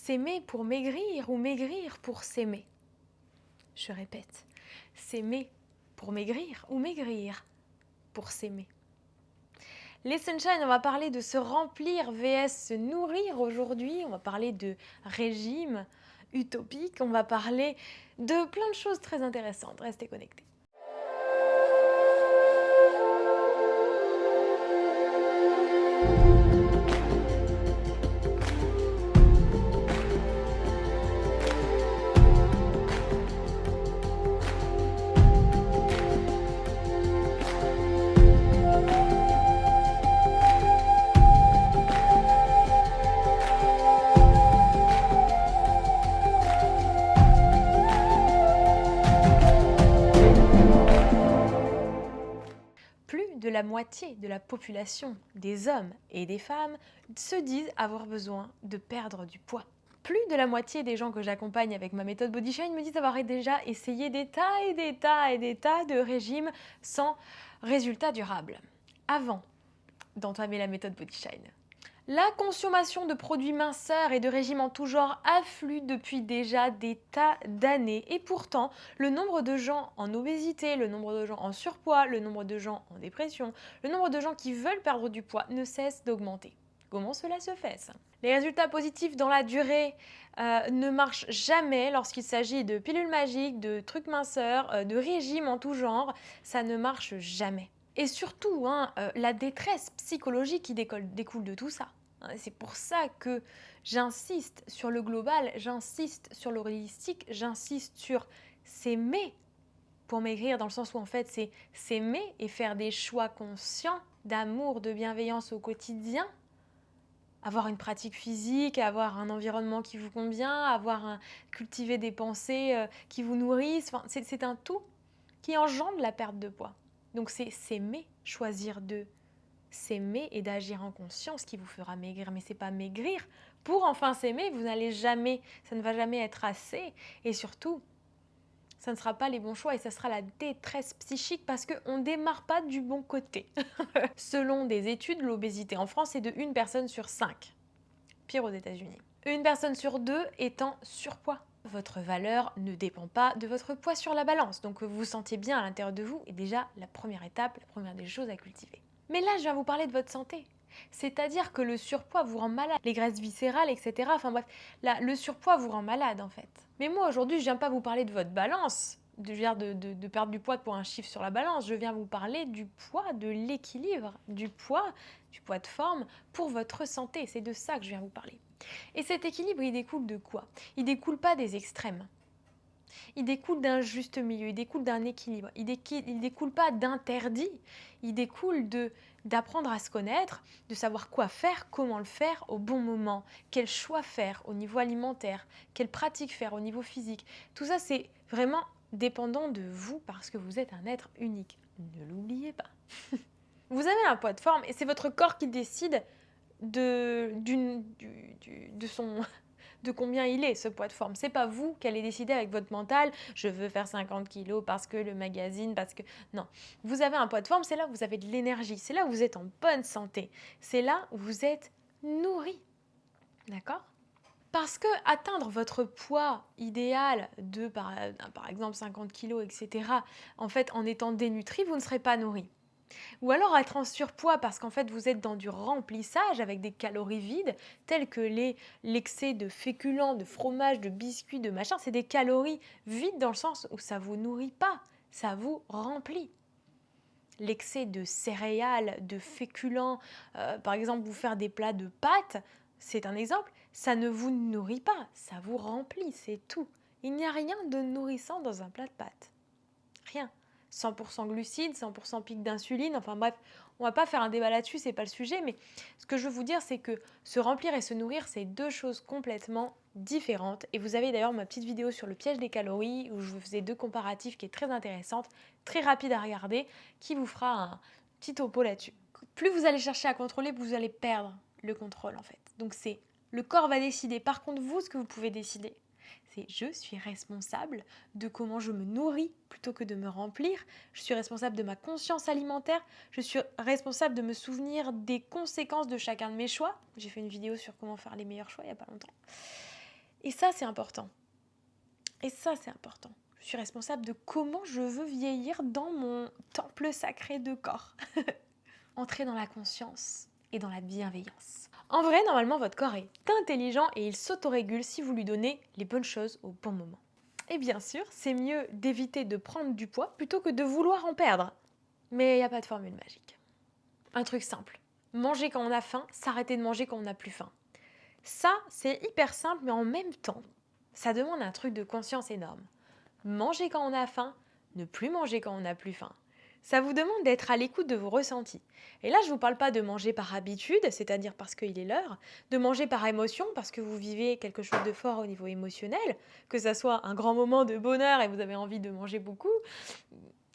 s'aimer pour maigrir ou maigrir pour s'aimer? Je répète, s'aimer pour maigrir ou maigrir pour s'aimer? Les Sunshine, on va parler de se remplir vs se nourrir aujourd'hui. On va parler de régime utopique. On va parler de plein de choses très intéressantes. Restez connectés. De la moitié de la population des hommes et des femmes se disent avoir besoin de perdre du poids. Plus de la moitié des gens que j'accompagne avec ma méthode BodyShine me disent avoir déjà essayé des tas et des tas et des tas de régimes sans résultat durable. Avant d'entamer la méthode BodyShine, la consommation de produits minceurs et de régimes en tout genre afflue depuis déjà des tas d'années et pourtant le nombre de gens en obésité, le nombre de gens en surpoids, le nombre de gens en dépression, le nombre de gens qui veulent perdre du poids ne cesse d'augmenter. Comment cela se fait ça? Les résultats positifs dans la durée ne marchent jamais lorsqu'il s'agit de pilules magiques, de trucs minceurs, de régimes en tout genre, ça ne marche jamais. Et surtout, la détresse psychologique qui découle de tout ça. C'est pour ça que j'insiste sur le global, j'insiste sur le holistique, j'insiste sur s'aimer pour maigrir, dans le sens où en fait c'est s'aimer et faire des choix conscients d'amour, de bienveillance au quotidien, avoir une pratique physique, avoir un environnement qui vous convient, cultiver des pensées qui vous nourrissent, enfin, c'est un tout qui engendre la perte de poids. Donc c'est s'aimer, choisir de s'aimer et d'agir en conscience qui vous fera maigrir. Mais c'est pas maigrir pour enfin s'aimer, ça ne va jamais être assez. Et surtout, ça ne sera pas les bons choix et ça sera la détresse psychique parce qu'on ne démarre pas du bon côté. Selon des études, l'obésité en France est de 1 personne sur 5. Pire aux États-Unis. 1 personne sur 2 est en surpoids. Votre valeur ne dépend pas de votre poids sur la balance. Donc que vous vous sentiez bien à l'intérieur de vous est déjà la première étape, la première des choses à cultiver. Mais là, je viens vous parler de votre santé. C'est-à-dire que le surpoids vous rend malade, les graisses viscérales, etc. Enfin bref, là, le surpoids vous rend malade en fait. Mais moi aujourd'hui, je viens pas vous parler de votre balance, de perdre du poids pour un chiffre sur la balance. Je viens vous parler du poids, de l'équilibre, du poids de forme pour votre santé. C'est de ça que je viens vous parler. Et cet équilibre, il découle de quoi? Il découle pas des extrêmes. Il découle d'un juste milieu, il découle d'un équilibre, il découle pas d'interdit, il découle d'apprendre à se connaître, de savoir quoi faire, comment le faire au bon moment, quel choix faire au niveau alimentaire, quelle pratique faire au niveau physique. Tout ça, c'est vraiment dépendant de vous parce que vous êtes un être unique. Ne l'oubliez pas. Vous avez un poids de forme et c'est votre corps qui décide de combien il est ce poids de forme. C'est pas vous qui allez décider avec votre mental, je veux faire 50 kilos parce que le magazine, parce que... Non. Vous avez un poids de forme, c'est là où vous avez de l'énergie, c'est là où vous êtes en bonne santé, c'est là où vous êtes nourri. D'accord ? Parce que atteindre votre poids idéal de, par exemple, 50 kilos, etc., en fait, en étant dénutri, vous ne serez pas nourri. Ou alors être en surpoids parce qu'en fait vous êtes dans du remplissage avec des calories vides telles que l'excès de féculents, de fromage, de biscuits, de machin. C'est des calories vides dans le sens où ça ne vous nourrit pas, ça vous remplit. L'excès de céréales, de féculents, par exemple vous faire des plats de pâtes, c'est un exemple, ça ne vous nourrit pas, ça vous remplit, c'est tout. Il n'y a rien de nourrissant dans un plat de pâtes. Rien. 100% glucides, 100% pic d'insuline, enfin bref, on va pas faire un débat là-dessus, c'est pas le sujet, mais ce que je veux vous dire, c'est que se remplir et se nourrir, c'est deux choses complètement différentes. Et vous avez d'ailleurs ma petite vidéo sur le piège des calories, où je vous faisais 2 comparatifs qui est très intéressante, très rapide à regarder, qui vous fera un petit topo là-dessus. Plus vous allez chercher à contrôler, plus vous allez perdre le contrôle en fait. Donc c'est, le corps va décider. Par contre, vous, ce que vous pouvez décider, c'est je suis responsable de comment je me nourris plutôt que de me remplir. Je suis responsable de ma conscience alimentaire. Je suis responsable de me souvenir des conséquences de chacun de mes choix. J'ai fait une vidéo sur comment faire les meilleurs choix il n'y a pas longtemps. Et ça, c'est important. Et ça, c'est important. Je suis responsable de comment je veux vieillir dans mon temple sacré de corps. Entrez dans la conscience et dans la bienveillance. En vrai, normalement, votre corps est intelligent et il s'autorégule si vous lui donnez les bonnes choses au bon moment. Et bien sûr, c'est mieux d'éviter de prendre du poids plutôt que de vouloir en perdre. Mais il n'y a pas de formule magique. Un truc simple. Manger quand on a faim, s'arrêter de manger quand on n'a plus faim. Ça, c'est hyper simple, mais en même temps, ça demande un truc de conscience énorme. Manger quand on a faim, ne plus manger quand on n'a plus faim. Ça vous demande d'être à l'écoute de vos ressentis. Et là, je ne vous parle pas de manger par habitude, c'est-à-dire parce qu'il est l'heure, de manger par émotion, parce que vous vivez quelque chose de fort au niveau émotionnel, que ça soit un grand moment de bonheur et vous avez envie de manger beaucoup,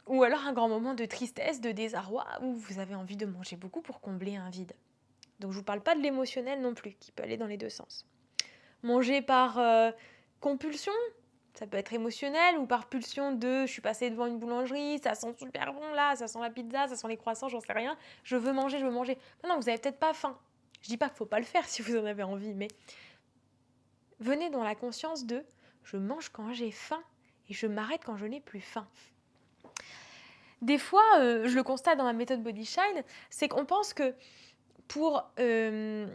ou alors un grand moment de tristesse, de désarroi, où vous avez envie de manger beaucoup pour combler un vide. Donc je ne vous parle pas de l'émotionnel non plus, qui peut aller dans les deux sens. Manger par compulsion, ça peut être émotionnel, ou par pulsion de je suis passée devant une boulangerie, ça sent super bon là, ça sent la pizza, ça sent les croissants, j'en sais rien, je veux manger, je veux manger. Non, vous n'avez peut-être pas faim. Je dis pas qu'il ne faut pas le faire si vous en avez envie, mais venez dans la conscience de je mange quand j'ai faim et je m'arrête quand je n'ai plus faim. Des fois, je le constate dans ma méthode Body Shine, c'est qu'on pense que pour ne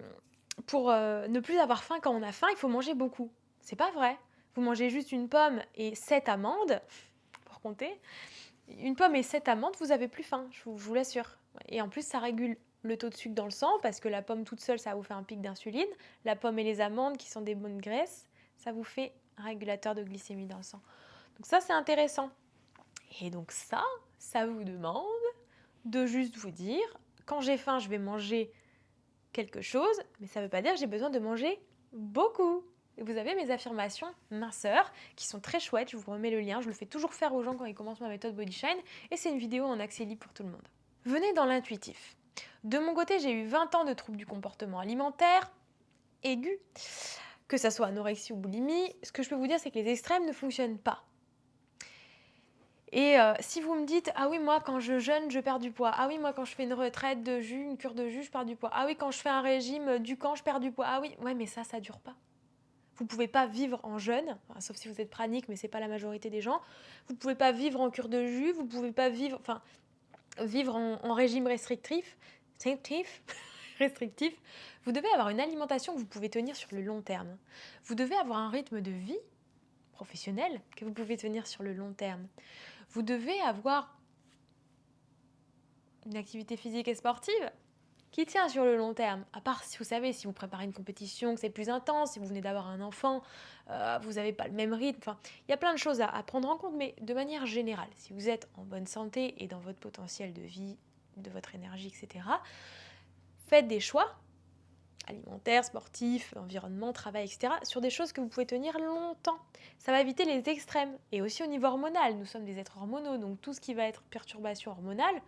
plus avoir faim quand on a faim, il faut manger beaucoup. C'est pas vrai. Vous mangez juste une pomme et 7 amandes, pour compter. Une pomme et 7 amandes, vous avez plus faim, je vous l'assure. Et en plus, ça régule le taux de sucre dans le sang, parce que la pomme toute seule, ça vous fait un pic d'insuline. La pomme et les amandes, qui sont des bonnes graisses, ça vous fait un régulateur de glycémie dans le sang. Donc ça, c'est intéressant. Et donc ça vous demande de juste vous dire, quand j'ai faim, je vais manger quelque chose, mais ça ne veut pas dire que j'ai besoin de manger beaucoup. Et vous avez mes affirmations minceurs qui sont très chouettes, je vous remets le lien, je le fais toujours faire aux gens quand ils commencent ma méthode Body Shine et c'est une vidéo en accès libre pour tout le monde. Venez dans l'intuitif. De mon côté, j'ai eu 20 ans de troubles du comportement alimentaire aigus, que ça soit anorexie ou boulimie. Ce que je peux vous dire, c'est que les extrêmes ne fonctionnent pas. Et si vous me dites, ah oui, moi, quand je jeûne, je perds du poids. Ah oui, moi, quand je fais une retraite de jus, une cure de jus, je perds du poids. Ah oui, quand je fais un régime du camp, je perds du poids. Ah oui, ouais, mais ça dure pas. Vous ne pouvez pas vivre en jeûne, enfin, sauf si vous êtes pranique, mais ce n'est pas la majorité des gens. Vous ne pouvez pas vivre en cure de jus, vous ne pouvez pas vivre en régime restrictif. restrictif. Vous devez avoir une alimentation que vous pouvez tenir sur le long terme. Vous devez avoir un rythme de vie professionnel que vous pouvez tenir sur le long terme. Vous devez avoir une activité physique et sportive qui tient sur le long terme. À part, si vous savez, si vous préparez une compétition, que c'est plus intense, si vous venez d'avoir un enfant, vous n'avez pas le même rythme. Enfin, il y a plein de choses à prendre en compte, mais de manière générale, si vous êtes en bonne santé et dans votre potentiel de vie, de votre énergie, etc., faites des choix alimentaires, sportifs, environnement, travail, etc., sur des choses que vous pouvez tenir longtemps. Ça va éviter les extrêmes. Et aussi au niveau hormonal, nous sommes des êtres hormonaux, donc tout ce qui va être perturbation hormonale,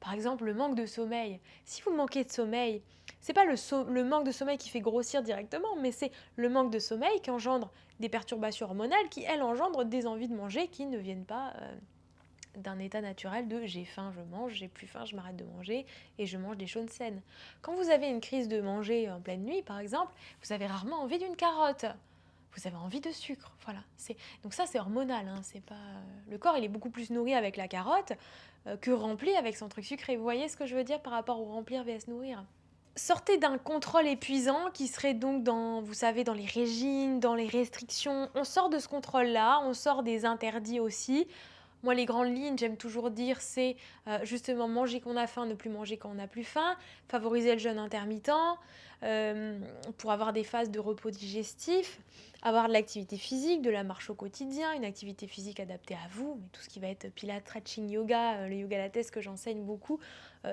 par exemple le manque de sommeil. Si vous manquez de sommeil, c'est pas le manque de sommeil qui fait grossir directement, mais c'est le manque de sommeil qui engendre des perturbations hormonales qui, elles, engendrent des envies de manger qui ne viennent pas d'un état naturel de j'ai faim, je mange, j'ai plus faim, je m'arrête de manger et je mange des choses saines. Quand vous avez une crise de manger en pleine nuit, par exemple, vous avez rarement envie d'une carotte. Vous avez envie de sucre, voilà. Donc ça, c'est hormonal. Hein, c'est pas... Le corps, il est beaucoup plus nourri avec la carotte que rempli avec son truc sucré. Vous voyez ce que je veux dire par rapport au remplir vs nourrir? Sortez d'un contrôle épuisant qui serait donc vous savez, dans les régimes, dans les restrictions. On sort de ce contrôle-là, on sort des interdits aussi. Moi, les grandes lignes, j'aime toujours dire, c'est justement manger quand on a faim, ne plus manger quand on n'a plus faim, favoriser le jeûne intermittent pour avoir des phases de repos digestif, avoir de l'activité physique, de la marche au quotidien, une activité physique adaptée à vous, mais tout ce qui va être pilates, stretching, yoga, le yoga latte que j'enseigne beaucoup,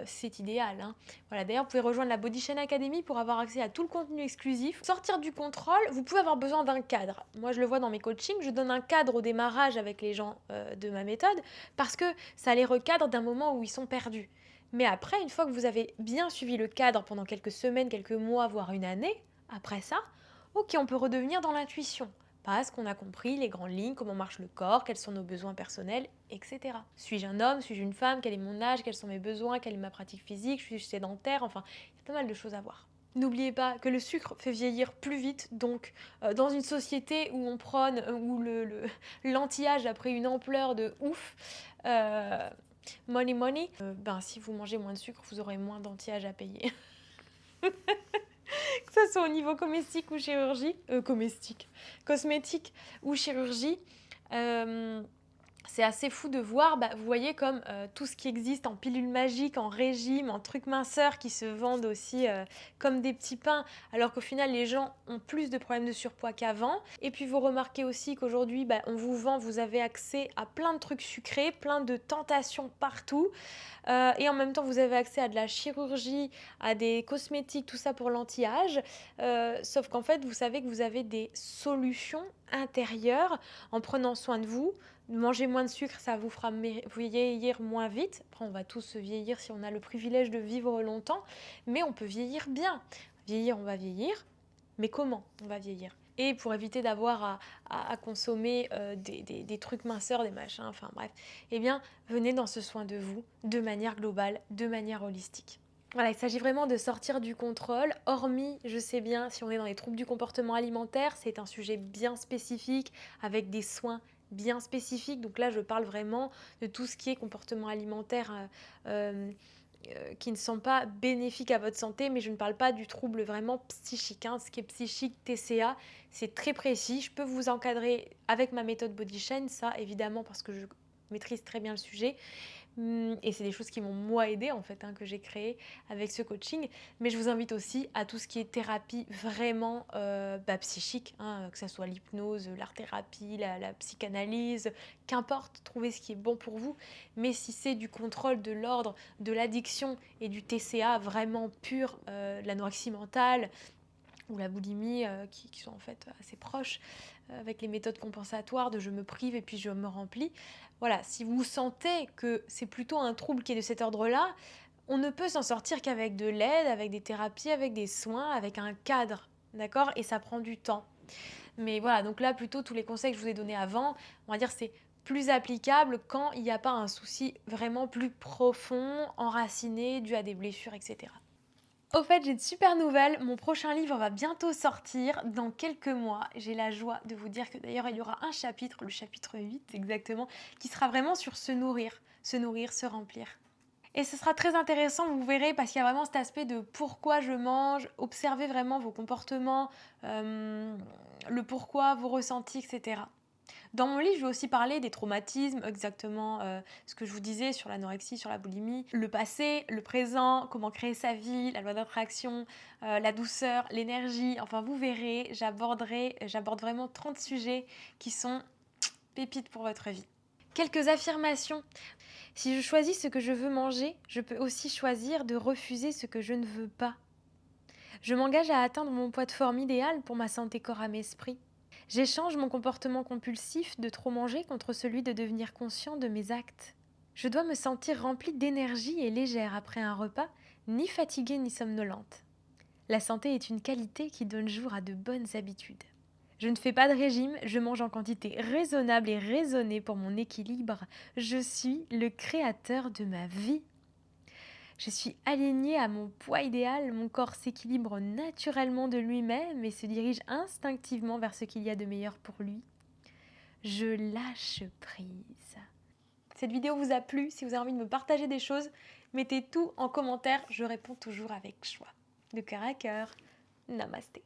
c'est idéal. Hein. Voilà, d'ailleurs, vous pouvez rejoindre la Body Shine Academy pour avoir accès à tout le contenu exclusif. Sortir du contrôle, vous pouvez avoir besoin d'un cadre. Moi, je le vois dans mes coachings, je donne un cadre au démarrage avec les gens de ma méthode parce que ça les recadre d'un moment où ils sont perdus. Mais après, une fois que vous avez bien suivi le cadre pendant quelques semaines, quelques mois, voire une année, après ça, ok, on peut redevenir dans l'intuition. Parce qu'on a compris les grandes lignes, comment marche le corps, quels sont nos besoins personnels, etc. Suis-je un homme, suis-je une femme, quel est mon âge, quels sont mes besoins, quelle est ma pratique physique, je suis sédentaire, enfin, il y a pas mal de choses à voir. N'oubliez pas que le sucre fait vieillir plus vite, donc dans une société où on prône, où l'anti-âge a pris une ampleur de ouf, euh, money money, ben, si vous mangez moins de sucre, vous aurez moins d'anti-âge à payer. Que ce soit au niveau comestique ou chirurgie, cosmétique ou chirurgie, c'est assez fou de voir, vous voyez comme tout ce qui existe en pilules magiques, en régime, en trucs minceurs qui se vendent aussi comme des petits pains, alors qu'au final les gens ont plus de problèmes de surpoids qu'avant. Et puis vous remarquez aussi qu'aujourd'hui on vous vend, vous avez accès à plein de trucs sucrés, plein de tentations partout. Et en même temps vous avez accès à de la chirurgie, à des cosmétiques, tout ça pour l'anti-âge. Sauf qu'en fait vous savez que vous avez des solutions intérieures en prenant soin de vous. Manger moins de sucre, ça vous fera vieillir moins vite. Après, on va tous vieillir si on a le privilège de vivre longtemps, mais on peut vieillir bien. Vieillir, on va vieillir, mais comment on va vieillir? Et pour éviter d'avoir à consommer des trucs minceurs, des machins, enfin bref, eh bien, venez dans ce soin de vous de manière globale, de manière holistique. Voilà, il s'agit vraiment de sortir du contrôle, hormis, je sais bien, si on est dans les troubles du comportement alimentaire, c'est un sujet bien spécifique, avec des soins bien spécifiques. Donc là, je parle vraiment de tout ce qui est comportement alimentaire qui ne sont pas bénéfiques à votre santé, mais je ne parle pas du trouble vraiment psychique. Hein. Ce qui est psychique, TCA, c'est très précis. Je peux vous encadrer avec ma méthode Body Shine, ça évidemment parce que je maîtrise très bien le sujet. Et c'est des choses qui m'ont moi aidé en fait, que j'ai créé avec ce coaching. Mais je vous invite aussi à tout ce qui est thérapie vraiment psychique, que ce soit l'hypnose, l'art-thérapie, la psychanalyse, qu'importe, trouvez ce qui est bon pour vous. Mais si c'est du contrôle de l'ordre, de l'addiction et du TCA vraiment pur, l'anorexie mentale ou la boulimie qui sont en fait assez proches avec les méthodes compensatoires de je me prive et puis je me remplis. Voilà, si vous sentez que c'est plutôt un trouble qui est de cet ordre-là, on ne peut s'en sortir qu'avec de l'aide, avec des thérapies, avec des soins, avec un cadre, d'accord? Et ça prend du temps. Mais voilà, donc là plutôt tous les conseils que je vous ai donnés avant, on va dire c'est plus applicable quand il n'y a pas un souci vraiment plus profond, enraciné, dû à des blessures, etc. Au fait, j'ai de super nouvelles. Mon prochain livre va bientôt sortir dans quelques mois. J'ai la joie de vous dire que d'ailleurs, il y aura un chapitre, le chapitre 8 exactement, qui sera vraiment sur se nourrir, se remplir. Et ce sera très intéressant, vous verrez, parce qu'il y a vraiment cet aspect de pourquoi je mange, observez vraiment vos comportements, le pourquoi, vos ressentis, etc. Dans mon livre, je vais aussi parler des traumatismes, exactement ce que je vous disais sur l'anorexie, sur la boulimie, le passé, le présent, comment créer sa vie, la loi d'attraction, la douceur, l'énergie. Enfin, vous verrez, j'aborde vraiment 30 sujets qui sont pépites pour votre vie. Quelques affirmations. Si je choisis ce que je veux manger, je peux aussi choisir de refuser ce que je ne veux pas. Je m'engage à atteindre mon poids de forme idéal pour ma santé corps âme esprit. J'échange mon comportement compulsif de trop manger contre celui de devenir conscient de mes actes. Je dois me sentir remplie d'énergie et légère après un repas, ni fatiguée ni somnolente. La santé est une qualité qui donne jour à de bonnes habitudes. Je ne fais pas de régime, je mange en quantité raisonnable et raisonnée pour mon équilibre. Je suis le créateur de ma vie. Je suis alignée à mon poids idéal, mon corps s'équilibre naturellement de lui-même et se dirige instinctivement vers ce qu'il y a de meilleur pour lui. Je lâche prise. Cette vidéo vous a plu, si vous avez envie de me partager des choses, mettez tout en commentaire, je réponds toujours avec joie. De cœur à cœur, namasté.